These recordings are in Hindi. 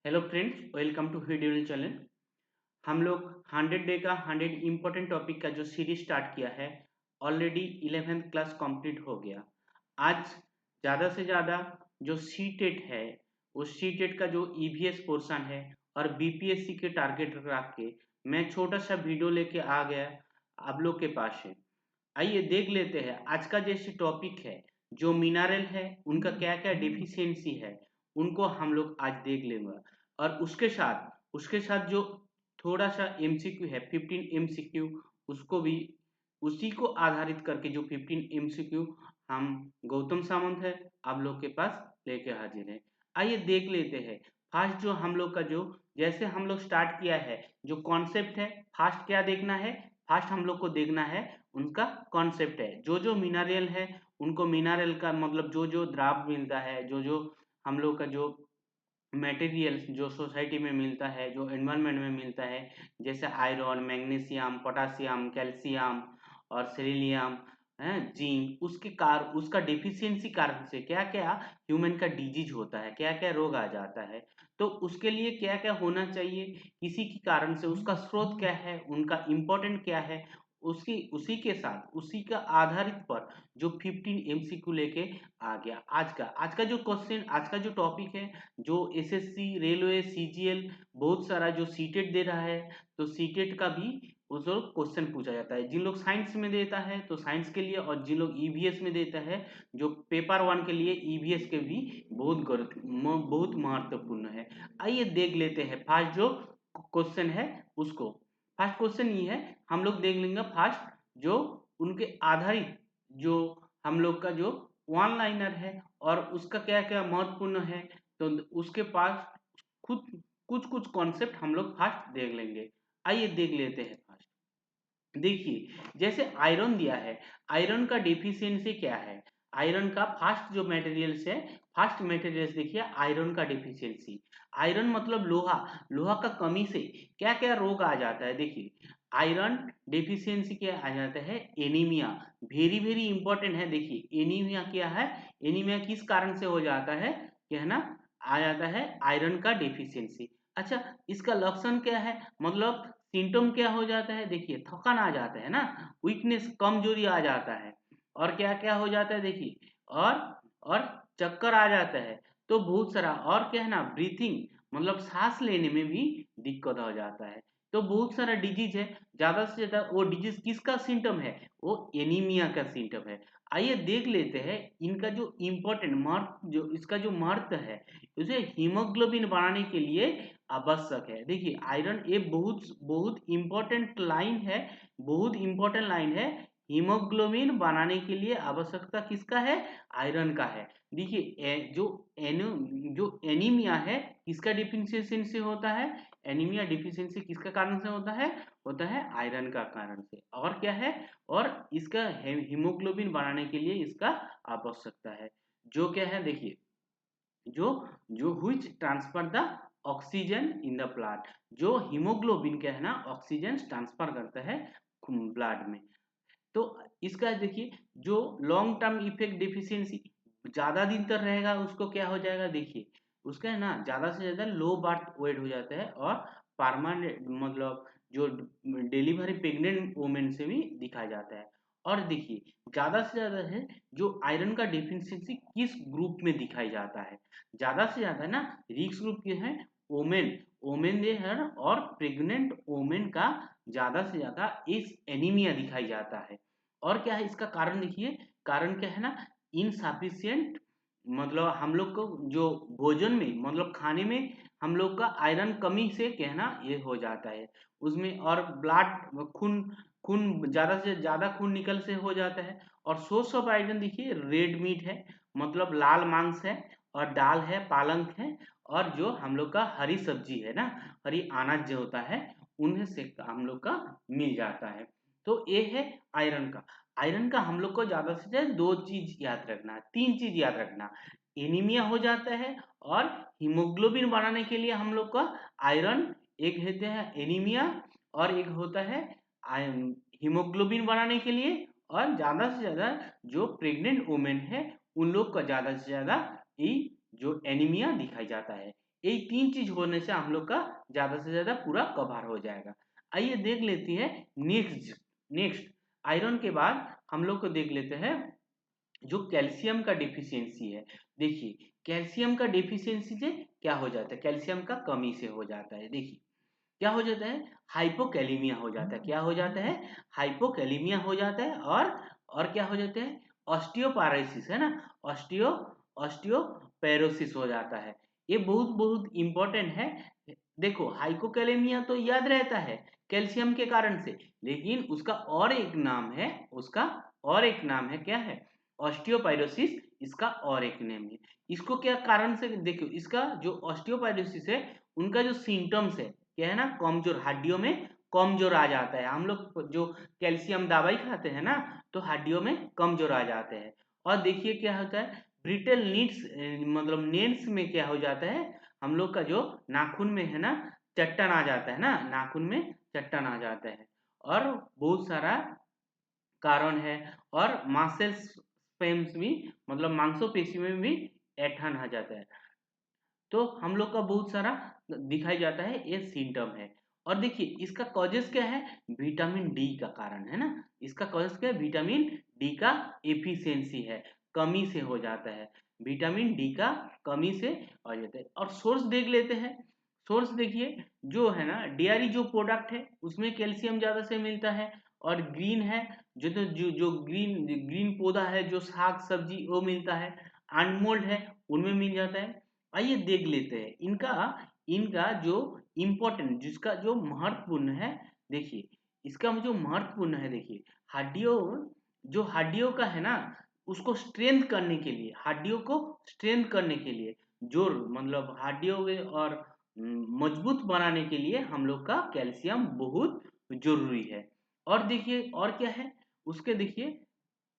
Hello friends, welcome to video channel. हम लोग 100 डे का 100 इम्पोर्टेंट टॉपिक का जो सीरीज स्टार्ट किया है, ऑलरेडी 11th क्लास कंप्लीट हो गया। आज ज़्यादा से ज़्यादा जो सी टेट है, उस सी टेट का जो ईवीएस पोर्शन है और बीपीएससी के टारगेट रख के मैं छोटा सा वीडियो लेके आ गया आप लोग के पास है। आइए देख लेते हैं आज का जैसे टॉपिक है, जो मिनरल है उनका क्या क्या डिफिशियंसी है, उनको हम लोग आज देख लेंगे। और उसके साथ जो थोड़ा सा एमसीक्यू है, 15 एमसीक्यू, उसको भी उसी को आधारित करके जो 15 एमसीक्यू हम गौतम सामंत है आप लोग के पास लेके हाजिर है। आइए देख लेते हैं। फर्स्ट जो हम लोग का जो जैसे हम लोग स्टार्ट किया है, जो कॉन्सेप्ट है, फर्स्ट क्या देखना है, फर्स्ट हम लोग को देखना है उनका कॉन्सेप्ट है। जो जो मिनरल है उनको मिनरल का मतलब जो जो द्राव मिलता है, जो जो हम लोग का जो मटेरियल्स जो सोसाइटी में मिलता है, जो एनवायरनमेंट में मिलता है, जैसे आयरन, मैग्नीशियम, पोटासियम, कैल्शियम और सेलेनियम है, जिंक, उसका डिफिशियंसी कारण से क्या क्या ह्यूमन का डिजीज होता है, क्या क्या रोग आ जाता है। तो उसके लिए क्या क्या होना चाहिए, किसी के कारण से उसका स्रोत क्या है, उनका इम्पोर्टेंट क्या है, उसकी उसी के साथ उसी का आधारित पर जो 15 एमसीक्यू लेके आ गया। आज का जो क्वेश्चन, आज का जो टॉपिक है, जो एसएससी, रेलवे, सीजीएल, बहुत सारा जो सीटेट दे रहा है, तो सीटेट का भी उस क्वेश्चन पूछा जाता है। जिन लोग साइंस में देता है तो साइंस के लिए, और जिन लोग ईवीएस में देता है जो पेपर वन के लिए, ईवीएस के भी बहुत महत्वपूर्ण है। आइए देख लेते हैं फर्स्ट जो क्वेश्चन है उसको। फर्स्ट क्वेश्चन ये है, हम लोग देख लेंगे फर्स्ट जो उनके आधारित जो हम लोग का जो वन लाइनर है और उसका क्या क्या महत्वपूर्ण है, तो उसके पास खुद कुछ कुछ कॉन्सेप्ट हम लोग फर्स्ट देख लेंगे। आइए देख लेते हैं फर्स्ट। देखिए, जैसे आयरन दिया है, आयरन का डिफिशियंसी क्या है, आयरन का फर्स्ट जो मटेरियल्स है, फर्स्ट मटेरियल्स देखिए आयरन का डिफिशियंसी। आयरन मतलब लोहा, लोहा का कमी से क्या क्या रोग आ जाता है। देखिए आयरन डिफिशियंसी क्या आ जाता है, एनीमिया, वेरी वेरी इंपॉर्टेंट है। देखिए एनीमिया क्या है, एनीमिया किस कारण से हो जाता है, क्या है ना, आ जाता है आयरन का डिफिशियंसी। अच्छा, इसका लक्षण क्या है, मतलब सिम्टम क्या हो जाता है, देखिए थकान आ जाता है ना, वीकनेस, कमजोरी आ जाता है, और क्या क्या हो जाता है देखिए, और चक्कर आ जाता है। तो बहुत सारा, और क्या है ना, ब्रीथिंग मतलब सांस लेने में भी दिक्कत हो जाता है। तो बहुत सारा डिजीज है, ज्यादा से ज्यादा वो डिजीज किसका सिम्टम है, वो एनीमिया का सिम्टम है। आइए देख लेते हैं इनका जो इम्पोर्टेंट महत्व, जो इसका जो महत्व है, उसे हीमोग्लोबिन बनाने के लिए आवश्यक है। देखिए आयरन ये बहुत बहुत इंपॉर्टेंट लाइन है, बहुत इंपॉर्टेंट लाइन है। हीमोग्लोबिन बनाने के लिए आवश्यकता किसका है, आयरन का है। देखिए जो एनीमिया है किसका डिफिशियंसी से होता है, एनीमिया डिफिशियंसी किसका कारण से होता है आयरन का कारण से। और क्या है, और इसका हीमोग्लोबिन बनाने के लिए इसका आवश्यकता है। जो क्या है देखिए, जो जो which transfer the oxygen in the blood, जो हीमोग्लोबिन क्या है ना, ऑक्सीजन ट्रांसफर करता है ब्लड में। तो इसका देखिए, जो लॉन्ग टर्म इफेक्ट डिफिशियंसी, ज्यादा दिन तक रहेगा उसको क्या हो जाएगा, देखिए उसका है ना ज्यादा से ज्यादा लो बर्थ वेट हो जाता है, और परमानेंट मतलब जो डिलीवरी प्रेग्नेंट वुमेन से भी दिखाया जाता है। और देखिए ज्यादा से ज्यादा है जो आयरन का डिफिशियंसी किस ग्रुप में दिखाई जाता है, ज्यादा से ज्यादा ना रिस्क ग्रुप के हैं, ओमेन, ओमेन दे है, और प्रेग्नेंट वुमेन का ज्यादा से ज्यादा इस एनीमिया दिखाई जाता है। और क्या है इसका कारण, देखिए कारण क्या है ना, इनसफिशियंट, मतलब हम लोग को जो भोजन में मतलब खाने में हम लोग का आयरन कमी से क्या है ना ये हो जाता है उसमें, और ब्लड खून खून ज्यादा से ज्यादा खून निकल से हो जाता है। और सोर्स ऑफ आयरन देखिए रेड मीट है, मतलब लाल मांस है, और दाल है, पालक है, और जो हम लोग का हरी सब्जी है ना, हरी अनाज जो होता है, उन्हें से हम लोग का मिल जाता है। तो ये है आयरन का। आयरन का हम लोग को ज्यादा से ज्यादा दो चीज याद रखना, तीन चीज याद रखना, एनीमिया हो जाता है, और हीमोग्लोबिन बनाने के लिए हम लोग का आयरन, एक होते हैं एनीमिया, और एक होता है हीमोग्लोबिन बनाने के लिए, और ज्यादा से ज्यादा जो प्रेग्नेंट वुमेन है उन लोग का ज्यादा से ज्यादा ये जो एनीमिया दिखाई जाता है। यही 3 चीज होने से हम लोग का ज्यादा से ज्यादा पूरा कवर हो जाएगा। आइए देख लेती है नेक्स्ट आयरन के बाद हम लोग को देख लेते हैं जो कैल्शियम का डिफिशियंसी है। देखिए कैल्शियम का डिफिशियंसी से क्या हो जाता है, कैल्शियम का कमी से हो जाता है। देखिए क्या हो जाता है, हाइपोकैलेमिया हो जाता है। क्या हो जाता है, हाइपोकैलेमिया हो जाता है। और क्या हो जाता है, ऑस्टियोपारोसिस है ना, ऑस्टियो ऑस्टियोपेरोसिस हो जाता है। ये बहुत बहुत इंपॉर्टेंट है। देखो हाइपोकैलेमिया तो याद रहता है कैल्शियम के कारण से, लेकिन उसका और एक नाम है, उसका और एक नाम है, क्या है, ऑस्टियोपाइरोसिस। इसका और एक नेम है। इसको क्या कारण से, देखो इसका जो ऑस्टियोपाइरोसिस है उनका जो सिम्टम्स है क्या है ना, कमजोर, हड्डियों में कमजोर आ जाता है। हम लोग जो कैल्शियम दवाई खाते हैं ना तो हड्डियों में कमजोर आ जाते हैं। और देखिए क्या होता है, ब्रिटल नीड्स, मतलब नेल्स में क्या हो जाता है, हम लोग का जो नाखून में है ना चट्टान आ जाता है ना, नाखून में चट्टान आ जाता है। और बहुत सारा कारण है। और मासेल्स स्पेम्स भी, मतलब मांसपेशी में भी ऐंठन आ जाता है। तो हम लोग का बहुत सारा दिखाई जाता है, ये सिम्टम है। और देखिए इसका कॉजेस क्या है, विटामिन डी का कारण है ना, इसका कॉजेस क्या है, विटामिन डी का एफिशिएंसी है, कमी से हो जाता है। विटामिन डी का कमी से हो जाता है। और सोर्स देख लेते हैं। सोर्स देखिए जो है ना, डेयरी जो प्रोडक्ट है उसमें कैल्शियम ज्यादा से मिलता है। और ग्रीन है, जो ग्रीन ग्रीन पौधा है, जो साग सब्जी वो मिलता है। अनमोल्ड है, उनमें मिल जाता है। आइए देख लेते हैं इनका इनका जो इम्पोर्टेंट, जिसका जो महत्वपूर्ण है। देखिए इसका जो महत्वपूर्ण है, देखिए हड्डियों, जो हड्डियों का है ना उसको स्ट्रेंथ करने के लिए, हड्डियों को स्ट्रेंथ करने के लिए, जोर मतलब हड्डियों के और मजबूत बनाने के लिए हम लोग का कैल्शियम बहुत जरूरी है। और देखिए और क्या है उसके, देखिए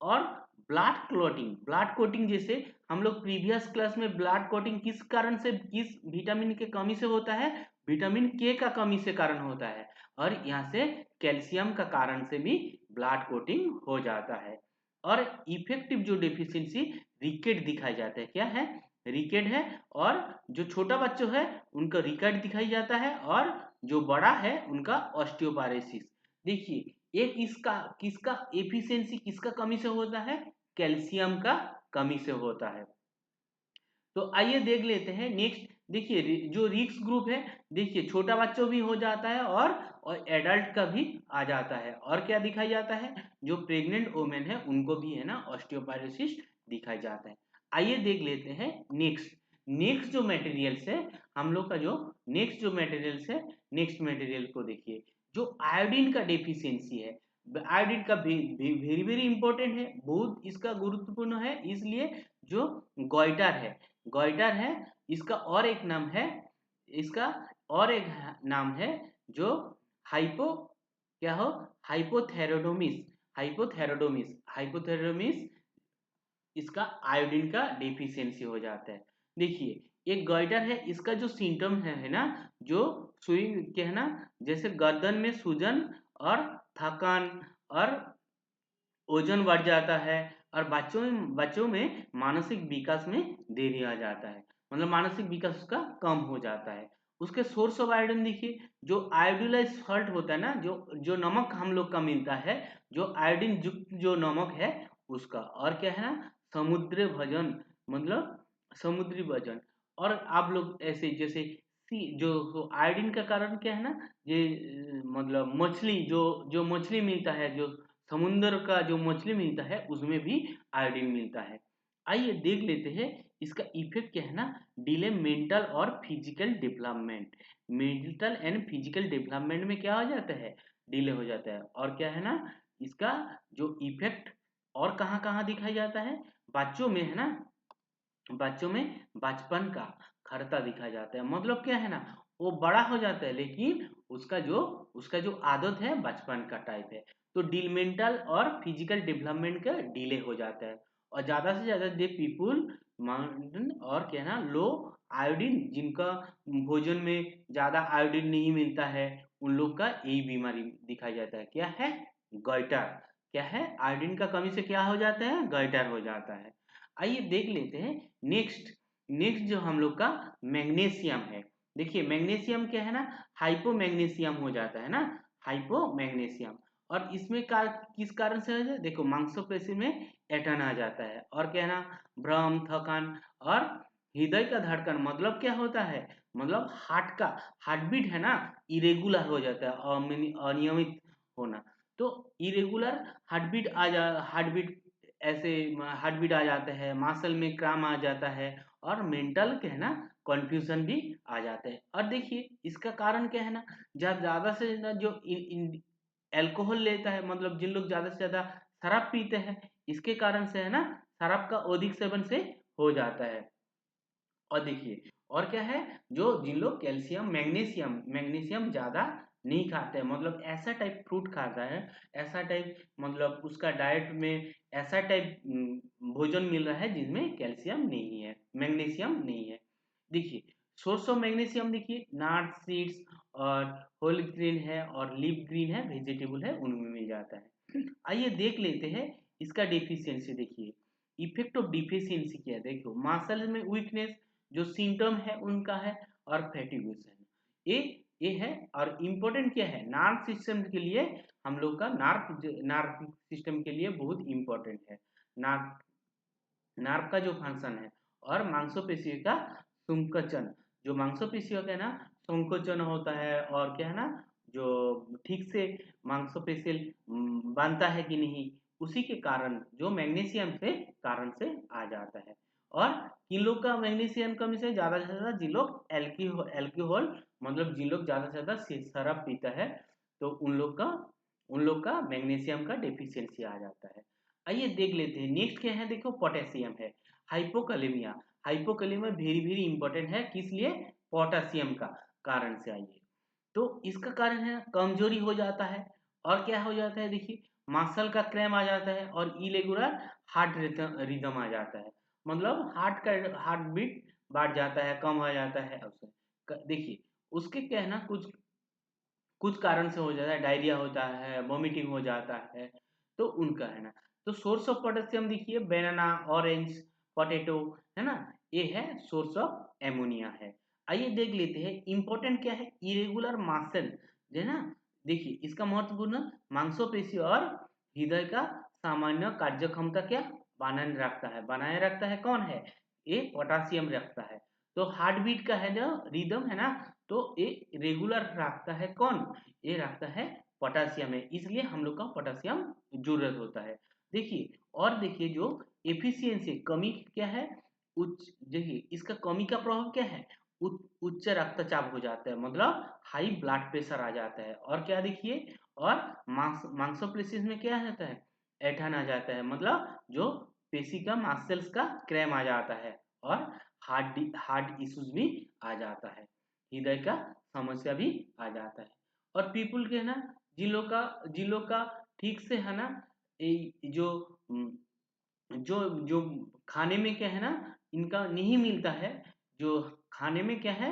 और ब्लड कोटिंग जैसे हम लोग प्रीवियस क्लास में ब्लड कोटिंग किस कारण से, किस विटामिन के कमी से होता है, विटामिन के का कमी से कारण होता है। और यहाँ से कैल्शियम का कारण से भी ब्लड कोटिंग हो जाता है। और इफेक्टिव जो डेफिशिएंसी रिकेट दिखाई जाता है, क्या है, रिकेट है। और जो छोटा बच्चों है उनका रिकेट दिखाई जाता है, और जो बड़ा है उनका ऑस्टियोपारोसिस। देखिए ये किसका किसका एफिशिएंसी किसका कमी से होता है, कैल्शियम का कमी से होता है। तो आइए देख लेते हैं नेक्स्ट। देखिए जो रिस्क ग्रुप है, देखिए छोटा बच्चों भी हो जाता है और एडल्ट का भी आ जाता है। और क्या दिखाई जाता है, जो प्रेग्नेंट वोमेन है उनको भी है ना ऑस्टियोपारोसिस दिखाई जाता है। आइए देख लेते हैं नेक्स्ट। नेक्स्ट जो मटेरियल्स है, हम लोग का जो नेक्स्ट जो मटेरियल्स है, नेक्स्ट मटेरियल को देखिए, जो आयोडीन का डेफिशिएंसी है। आयोडीन का वेरी वेरी इंपॉर्टेंट है, बहुत इसका गुरुत्वपूर्ण है। इसलिए जो गोइटर है, गोइटर है, इसका और एक नाम है, इसका और एक नाम है जो हाइपो, क्या हो, हाइपोथायरॉयडोसिस, हाइपोथायरॉयडोसिस इसका आयोडीन का डेफिशिएंसी हो जाता है। देखिए एक गोइटर है, इसका जो सिम्टम है ना, जो सुई के है ना, जैसे गर्दन में सूजन और थकान और ओजन बढ़ जाता है। और बच्चों में मानसिक विकास में देरी आ जाता है, मतलब मानसिक विकास उसका कम हो जाता है। उसके सोर्स ऑफ आयोडीन देखिए, जो आयोडिनाइज सॉल्ट होता है ना, जो नमक हम लोग का मिलता है, जो आयोडीन युक्त जो नमक है उसका। और क्या है ना, समुद्री भोजन, मतलब समुद्री भोजन। और आप लोग ऐसे जैसे जो आयोडीन का कारण क्या है ना, ये मतलब मछली, जो मछली मिलता है, जो समुद्र का जो मछली मिलता है उसमें भी आयोडीन मिलता है। आइए देख लेते हैं इसका इफेक्ट क्या है ना, डिले मेंटल और physical development. Mental and physical development में क्या हो जाता है, डिले हो जाता है। और क्या है ना, इसका जो इफेक्ट और कहाँ कहाँ दिखाई जाता है, बच्चों में है ना, बच्चों में बचपन का खरता दिखाया जाता है। मतलब क्या है ना, वो बड़ा हो जाता है लेकिन उसका जो आदत है बचपन का टाइप है। तो मेंटल और फिजिकल डेवलपमेंट का डिले हो जाता है। और ज्यादा से ज्यादा दे पीपुल माउंटेन, और क्या है ना, लो आयोडीन, जिनका भोजन में ज्यादा आयोडीन नहीं मिलता है, उन लोग का यही बीमारी दिखाई जाता है, क्या है, गॉइटर। क्या है, आयोडीन का कमी से क्या हो जाता है, गॉइटर हो जाता है। आइए देख लेते हैं नेक्स्ट। नेक्स्ट जो हम लोग का मैग्नीशियम है, देखिए मैग्नीशियम क्या है ना, हाइपोमैग्नीशियम हो जाता है ना, हाइपोमैग्नीशियम। और इसमें किस कारण से हो जाता है, देखो मांसपेशी में ऐंठन आ जाता है, और क्या है ना, भ्रम, थकान और हृदय का धड़कन, मतलब क्या होता है, मतलब हार्ट बीट है ना, इरेगुलर हो जाता है, अनियमित होना। तो इरेगुलर हार्ट बीट ऐसे हार्ट बीट आ जाता है, मसल में क्राम आ जाता है, और मेंटल क्या है ना, कंफ्यूजन भी आ जाता है। और देखिए इसका कारण क्या है ना, जब ज्यादा से ज्यादा जो अल्कोहल लेता है, मतलब जिन लोग ज्यादा से ज्यादा शराब पीते हैं, इसके कारण से है ना, शराब का अधिक सेवन से हो जाता है। और देखिए और क्या है, जो जिन लोग कैल्शियम मैग्नीशियम ज्यादा नहीं खाते हैं, मतलब ऐसा टाइप फ्रूट खाता है, ऐसा टाइप मतलब उसका डाइट में ऐसा टाइप भोजन मिल रहा है जिसमें कैल्शियम नहीं है, मैग्नीशियम नहीं है। देखिए सोर्स ऑफ मैग्नीशियम, देखिए नट्स, सीड्स और होल ग्रेन है और लीफ ग्रीन है, वेजिटेबल है, उनमें मिल जाता है। आइए देख लेते हैं इसका डेफिशिएंसी। देखिए इफेक्ट ऑफ डिफिशियंसी क्या है, देखो मसल में वीकनेस जो सिम्टम है उनका है, और फैटिगेशन ये है। और इम्पोर्टेंट क्या है, नर्व सिस्टम के लिए, हम लोग का नर्व सिस्टम के लिए बहुत इम्पोर्टेंट है नर्व नर्व का जो फंक्शन है। और मांसपेशियों का संकोचन, जो मांसपेशियों का है ना संकोचन होता है, और क्या है ना, जो ठीक से मांसपेशी बनता है कि नहीं, उसी के कारण जो मैग्नीशियम से कारण से आ जाता है। और किन लोग का मैग्नीशियम कमी से ज्यादा जिन लोग एल्कोहल मतलब जिन लोग ज्यादा से ज्यादा शराब पीता है, तो उन लोग का मैग्नीशियम का डेफिशिएंसी आ जाता है। आइए देख लेते हैं नेक्स्ट क्या है, देखो पोटेशियम है, hypokalemia. Hypokalemia very very important है, किस लिए, पोटेशियम का कारण से। आइए तो इसका कारण है कमजोरी हो जाता है, और क्या हो जाता है, देखिए मसल का क्रैम आ जाता है, और इरेगुलर हार्ट रिदम आ जाता है, मतलब हार्ट बीट बढ़ जाता है, कम हो जाता है उससे। देखिए उसके क्या है ना, कुछ कुछ कारण से हो जाता है, डायरिया होता है, वॉमिटिंग हो जाता है, तो उनका है ना। तो सोर्स ऑफ पोटेशियम देखिए बनाना, ऑरेंज, पोटैटो, है ना, ये है सोर्स ऑफ एमोनिया है। आइए देख लेते हैं इंपॉर्टेंट क्या है, इरेगुलर मसल, है ना। देखिए इसका महत्वपूर्ण मांसपेशी और हृदय का सामान्य कार्य क्षमता क्या बनाए रखता है कौन है, ये पोटासियम रखता है। तो हार्ट बीट का है जो रिदम है ना, तो ये रेगुलर रखता है कौन, ये रखता है पोटासियम है, इसलिए हम लोग का पोटासियम जरूरत होता है। देखिए और देखिए जो एफिशिएंसी कमी क्या है, उच्च, देखिए इसका कमी का प्रभाव क्या है, उच्च रक्तचाप हो जाता है, मतलब हाई ब्लड प्रेशर आ जाता है। और क्या देखिए, और मांसपेशी में क्या रहता है, ऐंठन आ जाता है, मतलब जो पेशी का मसल्स का क्रैम आ जाता है, और हार्ट इश्यूज भी आ जाता है, हृदय का समस्या भी आ जाता है। और पीपल के ना, जिन लोग का ठीक से है ना, जो जो जो खाने में क्या है ना, इनका नहीं मिलता है, जो खाने में क्या है,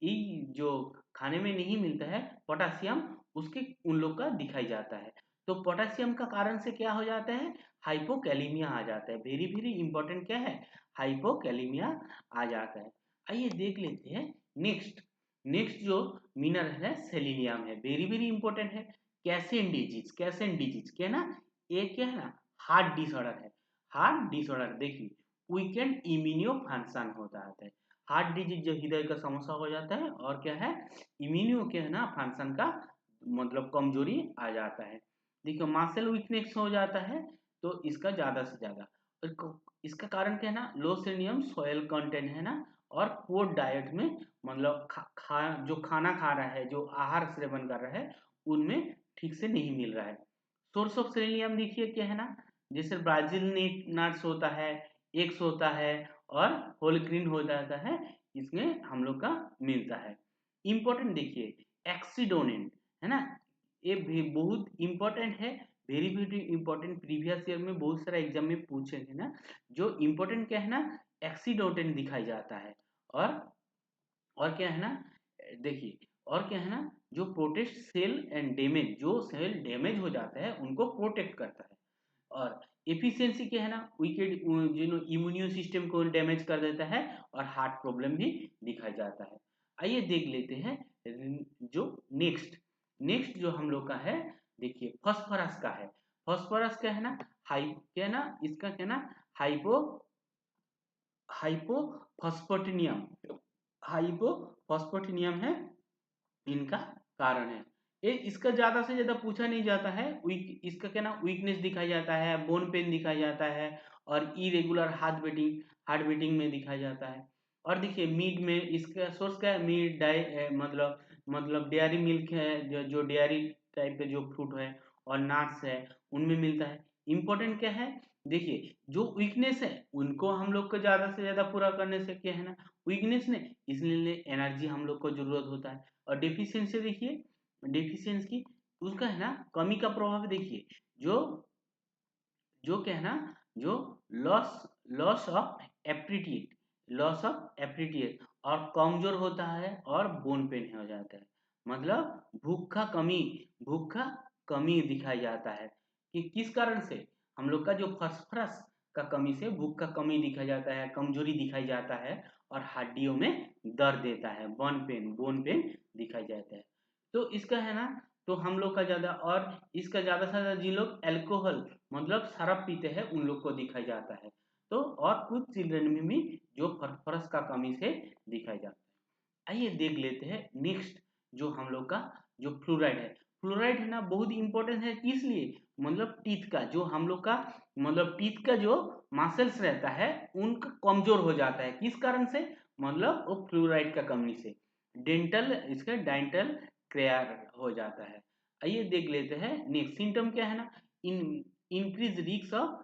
ये जो खाने में नहीं मिलता है पोटासियम, उसके उन लोग का दिखाई जाता है। तो पोटासियम का कारण से क्या हो जाता है, हाइपोकैलेमिया आ जाता है, वेरी वेरी इंपॉर्टेंट क्या है, हाइपोकैलेमिया आ जाता है। आइए देख लेते हैं नेक्स्ट। नेक्स्ट जो मिनरल है सेलेनियम है, वेरी वेरी इंपॉर्टेंट है। कैसेन डिजीज क्या है ना, ये क्या है ना, हार्ट डिसऑर्डर है। हार्ट डिसऑर्डर देखिए वीकेंड इम्यूनो फंक्शन होता है। हार्ट डिजीज जो हृदय का समस्या हो जाता है, और क्या है, इम्यूनो के है ना फंक्शन का मतलब कमजोरी आ जाता है। देखिए मसल वीकनेस हो जाता है, तो इसका ज्यादा से ज्यादा इसका कारण क्या है ना, लो सेलेनियम सोयल कंटेंट है ना, और पोर डाइट में, मतलब जो खाना खा रहा है, जो आहार सेवन कर रहा है, उनमें ठीक से नहीं मिल रहा है। सोर्स ऑफ सेलेनियम देखिए क्या है ना, जैसे ब्राजील नट्स होता है, एग्स होता है, और होल ग्रीन हो जाता है, इसमें हम लोग का मिलता है। इंपॉर्टेंट देखिए एक्सीडोनेंट, है ना, ये भी बहुत इंपॉर्टेंट है, very very important, previous year में बहुत सारा एग्जाम में पूछे थे ना। जो इंपॉर्टेंट क्या है ना, एक्सीडोनेंट दिखाई जाता है। और और क्या है ना, देखिए और क्या है ना, जो प्रोटेक्ट सेल एंड डैमेज, जो सेल डैमेज हो जाता है उनको प्रोटेक्ट करता है। और एफिशिएंसी क्या है ना, विकेट जो इम्यून सिस्टम को डैमेज कर देता है और हार्ट प्रॉब्लम भी दिखाया जाता है। आइए देख लेते हैं जो नेक्स्ट जो हम लोग का है, देखिए फास्फोरस का है। फास्फोरस क्या है ना, क्या है ना, इसका क्या है ना, हाइपोफॉस्फेटिनियम हाइपोफॉस्फेटिनियम है इनका कारण है। ये इसका ज्यादा से ज्यादा पूछा नहीं जाता है। इसका क्या ना, वीकनेस दिखाया जाता है, बोन पेन दिखाया जाता है और इरेगुलर हार्ट बीटिंग में दिखाया जाता है। और देखिए मीट में इसका सोर्स क्या है, मीट मतलब डेयरी मिल्क है, जो डेयरी टाइप के जो फ्रूट है और नट्स है उनमें मिलता है। इम्पोर्टेंट क्या है, देखिए जो वीकनेस है उनको हम लोग को ज्यादा से ज्यादा पूरा करने से क्या है ना, वीकनेस ने इसलिए एनर्जी हम लोग को जरूरत होता है। और डेफिशिएंसी देखिए, डेफिशिएंसी उसका है ना, कमी का प्रभाव देखिए, जो जो क्या है ना, जो लॉस लॉस ऑफ एप्टीट्यूड और कमजोर होता है और बोन पेन हो जाता है। मतलब भूख का कमी दिखाया जाता है कि किस कारण से, हम लोग का जो फास्फोरस का कमी से भूख का कमी दिखाया जाता है, कमजोरी दिखाई जाता है और हड्डियों में दर्द देता है, बोन पेन दिखाई जाता है। तो इसका है ना, तो हम लोग का ज्यादा, और इसका ज्यादा से ज्यादा जिन लोग अल्कोहल मतलब शराब पीते हैं उन लोग को दिखाया जाता है। तो और कुछ चिल्ड्रन में भी जो फास्फोरस का कमी से दिखाया जाता है। आइए देख लेते हैं नेक्स्ट जो हम लोग का जो फ्लोराइड है। फ्लोराइड है ना बहुत इंपॉर्टेंट है, इसलिए मतलब टीथ का जो हम लोग का मतलब टीथ का जो मसल्स रहता है उनका कमजोर हो जाता है, किस कारण से, मतलब वो फ्लोराइड का कमी से डेंटल क्लियर हो जाता है। आइए देख लेते हैं नेक्स्ट सिम्टम क्या है ना, increase risk of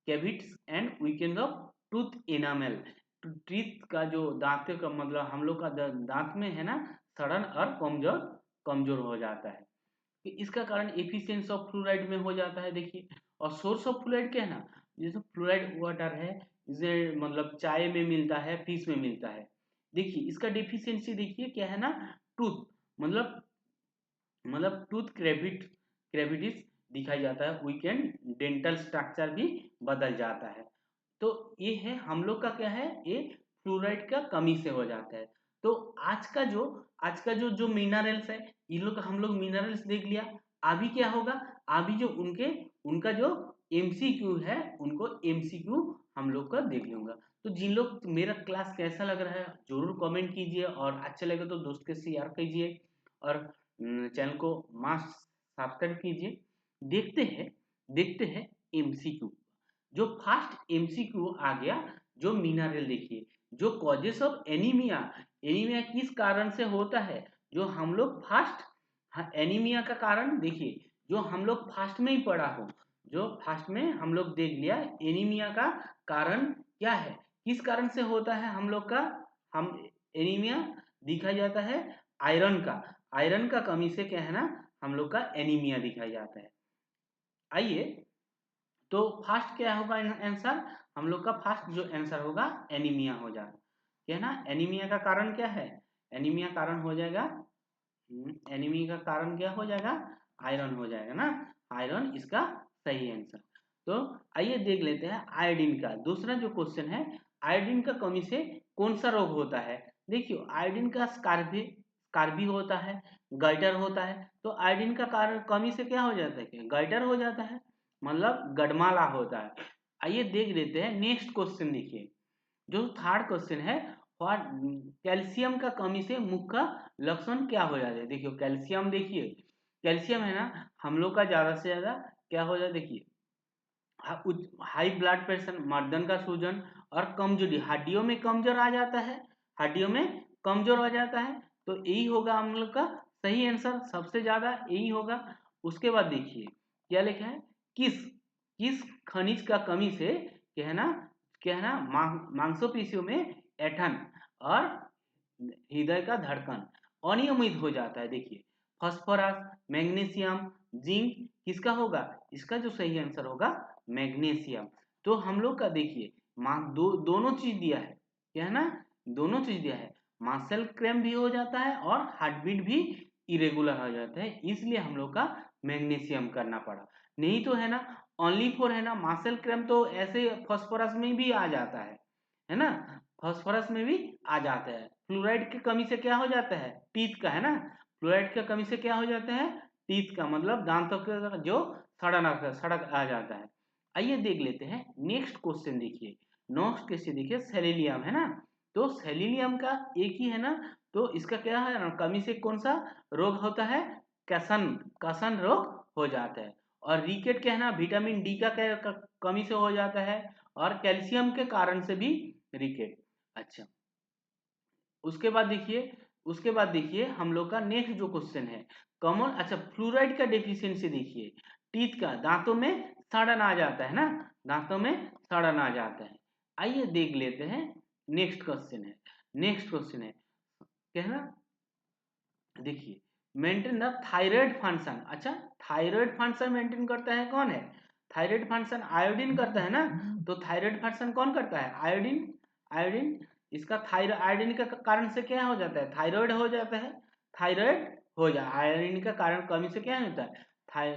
cavities and weakened of tooth enamel. Teeth का जो दांत का मतलब हम लोग का दांत में है ना, सड़न और कमजोर कमजोर हो जाता है। कि इसका कारण एफिशिएंसी ऑफ फ्लोराइड में हो जाता है। देखिए और सोर्स ऑफ फ्लोराइड क्या है ना, जैसे फ्लोराइड वाटर है, इसे मतलब चाय में मिलता है, फिश में मिलता है। देखिए इसका डेफिशिएंसी देखिए क्या है ना, टूथ मतलब टूथ क्रेविटिस दिखाई जाता है, वीकेंड डेंटल स्ट्रक्चर भी बदल जाता है। तो ये है हम लोग का क्या है, ये फ्लोराइड का कमी से हो जाता है। तो आज का जो मिनरल्स है, इन लोग हम लोग मिनरल्स देख लिया। अभी क्या होगा, अभी जो उनका जो एमसीक्यू है, उनको एमसीक्यू हम लोग का देख लूंगा। तो जिन लोग मेरा क्लास कैसा लग रहा है जरूर कमेंट कीजिए, और अच्छा लगे तो दोस्त के शेयर कीजिए और चैनल को मस्ट सब्सक्राइब कीजिए। देखते हैं एमसीक्यू। जो फर्स्ट एमसीक्यू आ गया, जो मिनरल देखिए, जो कॉजेस ऑफ एनीमिया, एनीमिया किस कारण से होता है, जो हम लोग फर्स्ट, हाँ, एनीमिया का कारण देखिए, जो हम लोग फर्स्ट में ही पढ़ा हो, जो फर्स्ट में हम लोग देख लिया, एनीमिया का कारण क्या है, किस कारण से होता है हम लोग का, हम एनीमिया दिखाया जाता है आयरन का कमी से क्या है ना, हम लोग का एनीमिया दिखाया जाता है। आइए, तो फर्स्ट क्या होगा आंसर, हम लोग का फर्स्ट जो आंसर होगा एनीमिया हो जाएगा। क्या है ना, एनीमिया का कारण क्या है, एनीमिया कारण हो जाएगा, एनीमिया का कारण क्या हो जाएगा, आयरन हो जाएगा ना, आयरन इसका सही आंसर। तो आइए देख लेते हैं आयोडीन का दूसरा जो क्वेश्चन है, आयोडीन का कमी से कौन सा रोग होता है। देखियो आयोडीन का स्कार्बी होता है, गल्टर होता है। तो आयोडीन का कारण कमी से क्या हो जाता है, गल्टर हो जाता है, मतलब गडमाला होता है। आइए देख लेते हैं नेक्स्ट क्वेश्चन। देखिए जो थर्ड क्वेश्चन है, कैल्शियम का कमी से मुख्य लक्षण क्या हो जाता है। देखिए कैल्शियम, देखिए कैल्शियम है ना, हम लोग का ज्यादा से ज्यादा क्या हो जाता है, देखिए हाई ब्लड प्रेशर, मर्दन का सूजन और कमजोरी, हड्डियों में कमजोर आ जाता है, हड्डियों में कमजोर हो जाता है। तो यही होगा हम लोग का सही आंसर, सबसे ज्यादा यही होगा। उसके बाद देखिए क्या लिखा है, किस किस खनिज का कमी से क्या है ना मांसपेशियों में ऐंठन और हृदय का धड़कन अनियमित हो जाता है। देखिए फास्फोरस, मैग्नीशियम, जिंक, किसका होगा, इसका जो सही आंसर होगा मैग्नीशियम। तो हम लोग का देखिए दोनों चीज दिया है, क्या है ना, दोनों चीज दिया है, मसल क्रैम्प भी हो जाता है और हार्ट बीट भी इरेगुलर हो जाता है, इसलिए हम लोग का मैग्नीशियम करना पड़ा। नहीं तो है ना, ओनली फॉर है ना मार्शल क्रैम्प तो ऐसे फास्फोरस में भी आ जाता है ना, फास्फोरस में भी आ जाता है। फ्लोराइड की कमी से क्या हो जाता है, टीथ का है ना, फ्लोराइड की कमी से क्या हो जाता है, टीथ का मतलब दांतों का जो सड़क आ जाता है। आइए देख लेते हैं नेक्स्ट क्वेश्चन। देखिए नेक्स्ट क्वेश्चन देखिए, सेलेनियम है ना, तो सेलेनियम का एक ही है ना, तो इसका क्या है ना, कमी से कौन सा रोग होता है, कसन कसन रोग हो जाता है। और रिकेट क्या है ना, विटामिन डी का कमी से हो जाता है, और कैल्शियम के कारण से भी रिकेट। अच्छा, उसके बाद देखिए हम लोग का नेक्स्ट जो क्वेश्चन है कॉमन, अच्छा फ्लोराइड का डेफिशिएंसी देखिए, टीथ का दांतों में सड़न आ जाता है ना, दांतों में सड़न आ जाता है। आइए देख लेते हैं नेक्स्ट क्वेश्चन है क्या है ना, देखिए मेंटेन द थायराइड फंक्शन। अच्छा, थायराइड फंक्शन मेंटेन करता है कौन है, थायराइड फंक्शन आयोडीन करता है ना, तो थायराइड फंक्शन कौन करता है, आयोडीन। आयोडीन इसका थायराइड, आयोडीन के कारण से क्या हो जाता है, थायराइड हो जाता है, थायराइड हो जाए, आयोडीन का कारण कमी से क्या होता है,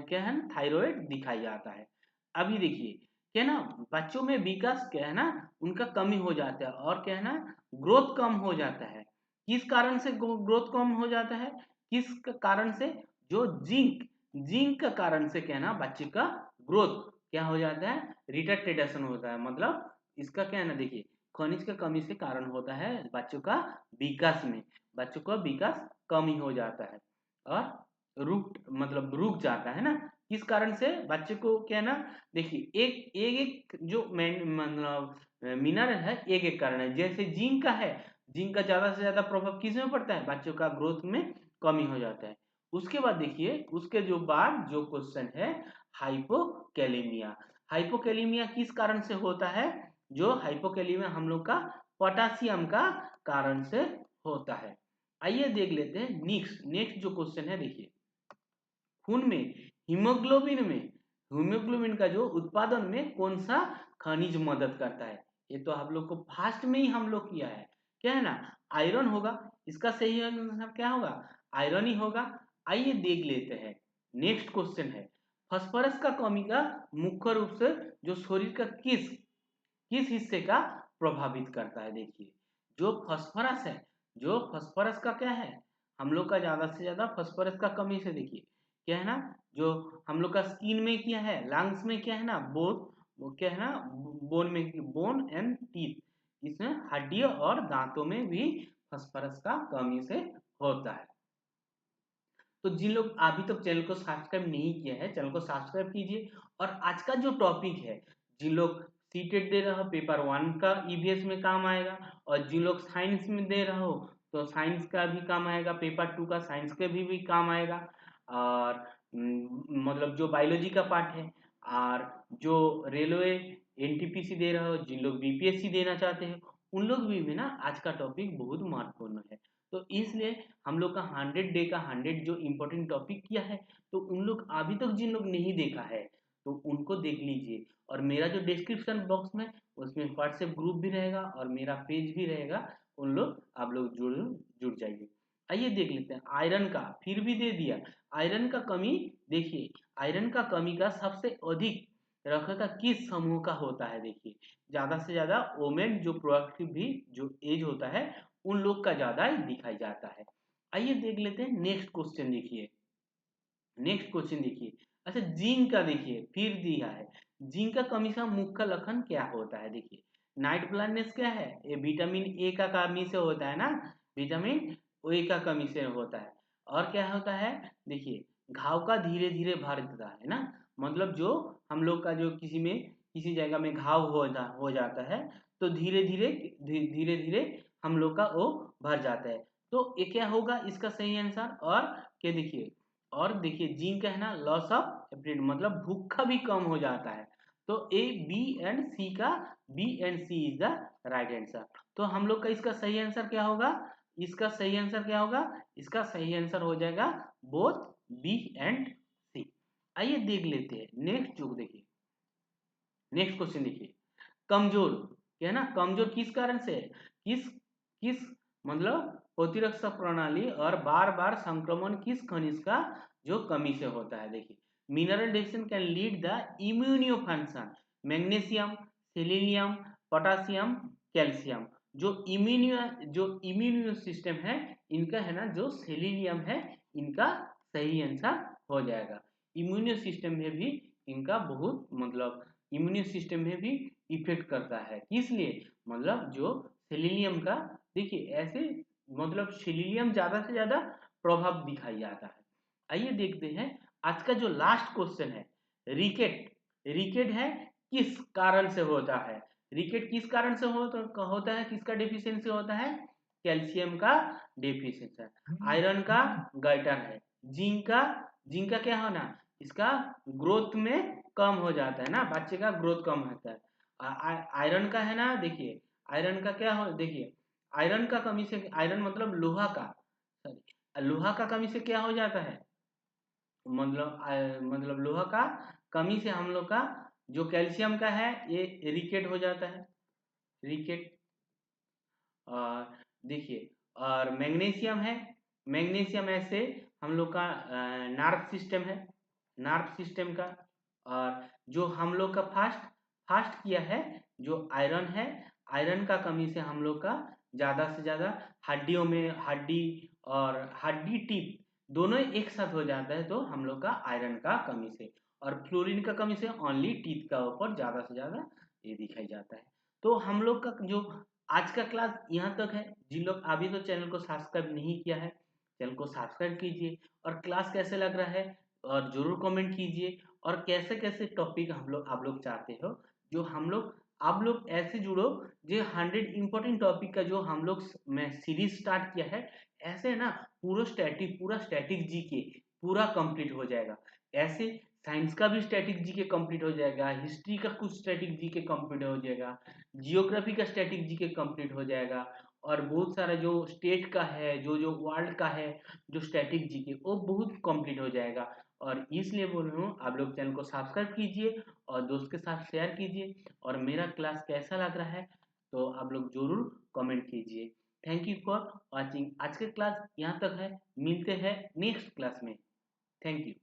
क्या है ना, थायराइड दिखाई जाता है। अभी देखिए क्या ना, बच्चों में विकास क्या है ना, उनका कमी हो जाता है, और क्या है ना, ग्रोथ कम हो जाता है। किस कारण से ग्रोथ कम हो जाता है, किस कारण से, जो जिंक का कारण से क्या है ना, बच्चे का ग्रोथ क्या हो जाता है, रिटार्डेशन होता है। मतलब इसका क्या है ना, देखिए खनिज का कमी से कारण होता है बच्चों का विकास में, बच्चों का विकास कमी हो जाता है, और रुक जाता है ना। किस कारण से बच्चे को क्या है ना, देखिए एक जो मतलब मिनरल है, एक कारण है। जैसे जिंक का है, जिंक का ज्यादा से ज्यादा प्रभाव किस में पड़ता है, बच्चों का ग्रोथ में कमी हो जाता है। उसके बाद देखिए, उसके बाद जो क्वेश्चन है हाइपोकैलेमिया। हाइपोकैलेमिया किस कारण से होता है, जो हाइपोकैलेमिया हम लोग का पोटासियम का कारण से होता है। आइए देख लेते हैं नेक्स्ट जो क्वेश्चन है। देखिए खून में हीमोग्लोबिन का जो उत्पादन में कौन सा खनिज मदद करता है, ये तो आप लोग को फास्ट में ही हम लोग किया है, क्या है ना, आयरन होगा। इसका सही आंसर क्या होगा, आयरन ही होगा। आइए देख लेते हैं नेक्स्ट क्वेश्चन है, फास्फोरस का कमी का मुख्य रूप से जो शरीर का किस हिस्से का प्रभावित करता है। देखिए जो फास्फोरस है, जो फास्फोरस का क्या है, हम लोग का ज्यादा से ज्यादा फास्फोरस का कमी से देखिए क्या है ना, जो हम लोग का स्किन में क्या है, लंग्स में क्या है ना, वो क्या है ना, बोन एंड टीथ, इसमें हड्डियों और दांतों में भी फास्फोरस का कमी से होता है। तो जिन लोग अभी तक चैनल को सब्सक्राइब नहीं किया है, चैनल को सब्सक्राइब कीजिए। और आज का जो टॉपिक है, जिन लोग सीटेट दे रहे हो, पेपर 1 का ईवीएस में काम आएगा, और जिन लोग साइंस में दे रहे हो तो साइंस का भी काम आएगा, पेपर 2 का साइंस के भी काम आएगा। और मतलब जो बायोलॉजी का पार्ट है, और जो रेलवे एनटीपीसी दे रहे हो, जिन लोग बीपीएससी देना चाहते हैं, उन लोग भी ना आज का टॉपिक बहुत महत्वपूर्ण है। तो इसलिए हम लोग का 100 डे का 100 जो इम्पोर्टेंट टॉपिक किया है, तो उन लोग अभी तक जिन लोग नहीं देखा है तो उनको देख लीजिए। और मेरा जो डिस्क्रिप्शन बॉक्स में, उसमें व्हाट्सएप ग्रुप भी रहेगा और मेरा पेज भी रहेगा, उन लोग आप लोग जुड़ जाइए। आइए देख लेते हैं आयरन का, फिर भी दे दिया आयरन का कमी। देखिए आयरन का कमी का सबसे अधिक रखता किस समूह का होता है, देखिए ज्यादा से ज्यादा वोमेन जो प्रोडक्टिव भी जो एज होता है, उन लोग का ज्यादा दिखाई जाता है। आइए देख लेते हैं नेक्स्ट क्वेश्चन देखिए। अच्छा जिंक का देखिए फिर दिया है, जिंक का कमी का मुख्य लक्षण क्या होता है। देखिए नाइट ब्लाइंडनेस क्या है, ये विटामिन ए का कमी से होता है ना, विटामिन ए का कमी से होता है। और क्या होता है, देखिए घाव का धीरे धीरे भरता है ना, मतलब जो हम लोग का जो किसी जगह में घाव हो जाता है, तो धीरे धीरे हम लोग का वो भर जाता है। तो ये क्या होगा इसका सही आंसर, और क्या देखिए, और देखिए जिंक है ना, लॉस ऑफ एपेटाइट मतलब भूखा भी कम हो जाता है। तो A B and C is the right answer. तो हम लोग का इसका सही आंसर क्या होगा, इसका सही आंसर क्या होगा, इसका सही आंसर हो जाएगा बोथ बी एंड सी। आइए देख लेते हैं नेक्स्ट जो देखिए, नेक्स्ट क्वेश्चन देखिए, कमजोर क्या है ना, कमजोर किस कारण से है, किस मतलब प्रतिरक्षा प्रणाली और बार बार संक्रमण किस खनिज का जो कमी से होता है। देखिए mineral deficiency can lead the immuno function, magnesium, selenium, potassium, calcium. जो इम्यूनो सिस्टम है इनका है ना, जो सेलेनियम है इनका सही आंसर हो जाएगा। इम्यूनो सिस्टम में भी इनका बहुत मतलब इम्यूनो सिस्टम में भी इफेक्ट करता है। किस लिए? मतलब जो सेलेनियम का देखिए ऐसे मतलब सेलेनियम ज्यादा से ज्यादा प्रभाव दिखाई जाता है। आइए देखते हैं आज का जो लास्ट क्वेश्चन है, रिकेट। रिकेट है किस कारण से होता है? रिकेट किस कारण से होता है? किसका डेफिशिएंसी होता है? कैल्शियम का डेफिशिएंसी। आयरन का गटर है। जिंक का क्या होना? इसका ग्रोथ में कम हो जाता है ना, बच्चे का ग्रोथ कम होता है। आयरन का है ना, देखिए आयरन का क्या हो, देखिए आयरन का कमी से, आयरन मतलब लोहा का, सॉरी लोहा का कमी से क्या हो जाता है? मतलब लोहा का कमी से हम लोग का जो कैल्शियम का है ये रिकेट हो जाता है, रिकेट। और देखिए और मैग्नीशियम है, मैग्नीशियम ऐसे हम लोग का नर्व सिस्टम है, नर्व सिस्टम का। और जो हम लोग का फास्ट फास्ट किया है जो आयरन है, आयरन का कमी से हम लोग का ज़्यादा से ज़्यादा हड्डियों में हड्डी और हड्डी टीथ दोनों एक साथ हो जाता है, तो हम लोग का आयरन का कमी से। और फ्लोरीन का कमी से ओनली टीथ का ऊपर ज़्यादा से ज़्यादा ये दिखाई जाता है। तो हम लोग का जो आज का क्लास यहाँ तक है। जिन लोग अभी तो चैनल को सब्सक्राइब नहीं किया है, चैनल को सब्सक्राइब कीजिए। और क्लास कैसे लग रहा है और जरूर कमेंट कीजिए। और कैसे कैसे टॉपिक हम लोग आप लोग चाहते हो जो हम लोग आप लोग ऐसे जुड़ो, जो 100 इंपॉर्टेंट टॉपिक का जो हम लोग मैं सीरीज स्टार्ट किया है, ऐसे ना पूरा स्टैटिक जीके पूरा कंप्लीट हो जाएगा। ऐसे साइंस का भी स्टैटिक जीके कंप्लीट हो जाएगा, हिस्ट्री का कुछ स्टैटिक जीके कंप्लीट हो जाएगा, जियोग्राफी का स्टैटिक जीके कंप्लीट हो जाएगा। और बहुत सारा जो स्टेट का है, जो जो वर्ल्ड का है, जो स्टैटिक जीके वो बहुत कंप्लीट हो जाएगा। और इसलिए बोल रहा हूँ आप लोग चैनल को सब्सक्राइब कीजिए और दोस्त के साथ शेयर कीजिए। और मेरा क्लास कैसा लग रहा है तो आप लोग जरूर कमेंट कीजिए। Thank you for watching. आज के क्लास यहाँ तक है, मिलते हैं नेक्स्ट क्लास में। Thank you.